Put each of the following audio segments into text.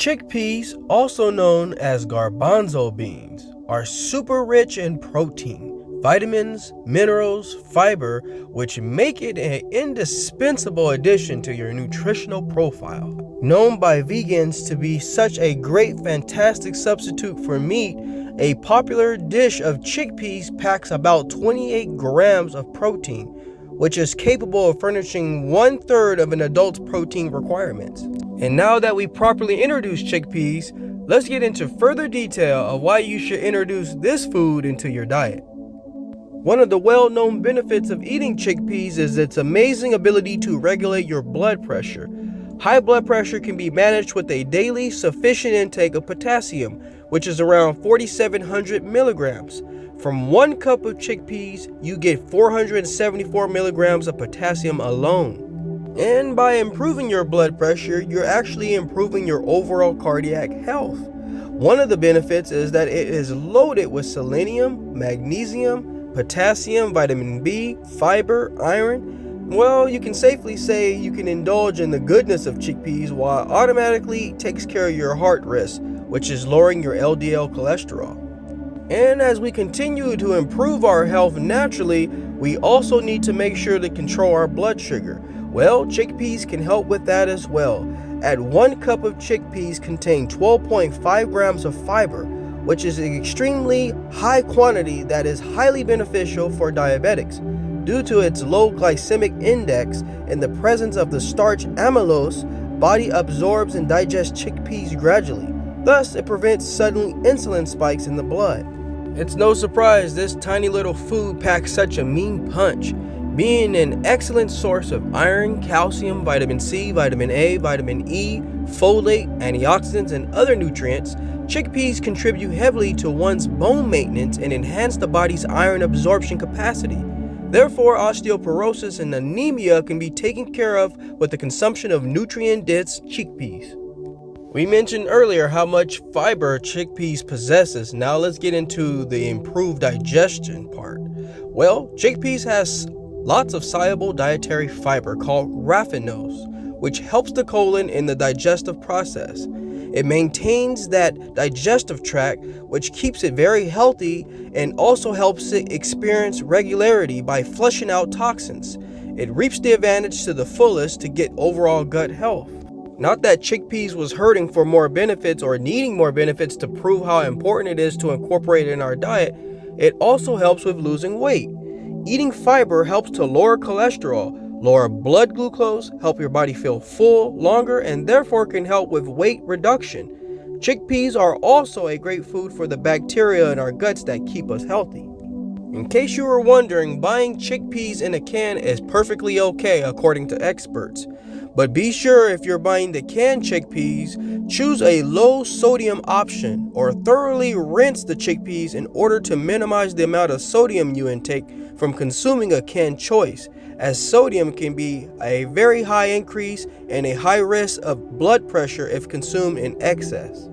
Chickpeas, also known as garbanzo beans, are super rich in protein, vitamins, minerals, fiber, which make it an indispensable addition to your nutritional profile. Known by vegans to be such a great, fantastic substitute for meat, a popular dish of chickpeas packs about 28 grams of protein, which is capable of furnishing 1/3 of an adult's protein requirements. And now that we properly introduced chickpeas, let's get into further detail of why you should introduce this food into your diet. One of the well-known benefits of eating chickpeas is its amazing ability to regulate your blood pressure. High blood pressure can be managed with a daily sufficient intake of potassium, which is around 4,700 milligrams. From 1 cup of chickpeas, you get 474 milligrams of potassium alone. And by improving your blood pressure, you're actually improving your overall cardiac health. One of the benefits is that it is loaded with selenium, magnesium, potassium, vitamin B, fiber, iron. Well, you can safely say you can indulge in the goodness of chickpeas while automatically takes care of your heart risk, which is lowering your LDL cholesterol. And as we continue to improve our health naturally, we also need to make sure to control our blood sugar. Well, chickpeas can help with that as well. At 1 cup of chickpeas contain 12.5 grams of fiber, which is an extremely high quantity that is highly beneficial for diabetics. Due to its low glycemic index and the presence of the starch amylose, body absorbs and digests chickpeas gradually. Thus, it prevents sudden insulin spikes in the blood. It's no surprise this tiny little food packs such a mean punch. Being an excellent source of iron, calcium, vitamin C, vitamin A, vitamin E, folate, antioxidants, and other nutrients, chickpeas contribute heavily to one's bone maintenance and enhance the body's iron absorption capacity. Therefore, osteoporosis and anemia can be taken care of with the consumption of nutrient-dense chickpeas. We mentioned earlier how much fiber chickpeas possesses. Now let's get into the improved digestion part. Well, chickpeas has lots of soluble dietary fiber called raffinose, which helps the colon in the digestive process. It maintains that digestive tract, which keeps it very healthy and also helps it experience regularity by flushing out toxins. It reaps the advantage to the fullest to get overall gut health. Not that chickpeas was hurting for more benefits or needing more benefits to prove how important it is to incorporate it in our diet, it also helps with losing weight. Eating fiber helps to lower cholesterol, lower blood glucose, help your body feel full longer, and therefore can help with weight reduction. Chickpeas are also a great food for the bacteria in our guts that keep us healthy. In case you were wondering, buying chickpeas in a can is perfectly okay according to experts. But be sure if you're buying the canned chickpeas, choose a low sodium option or thoroughly rinse the chickpeas in order to minimize the amount of sodium you intake from consuming a canned choice, as sodium can be a very high increase and a high risk of blood pressure if consumed in excess.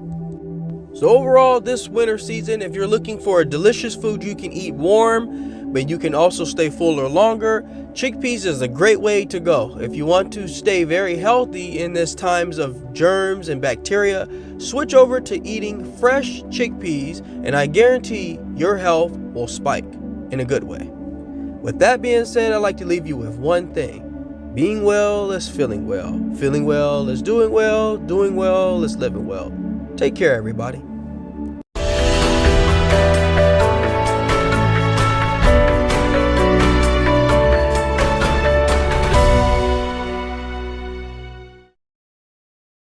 So overall, this winter season, if you're looking for a delicious food you can eat warm, but you can also stay fuller longer, chickpeas is a great way to go. If you want to stay very healthy in this times of germs and bacteria, switch over to eating fresh chickpeas, and I guarantee your health will spike in a good way. With that being said, I'd like to leave you with one thing. Being well is feeling well. Feeling well is doing well is living well. Take care, everybody.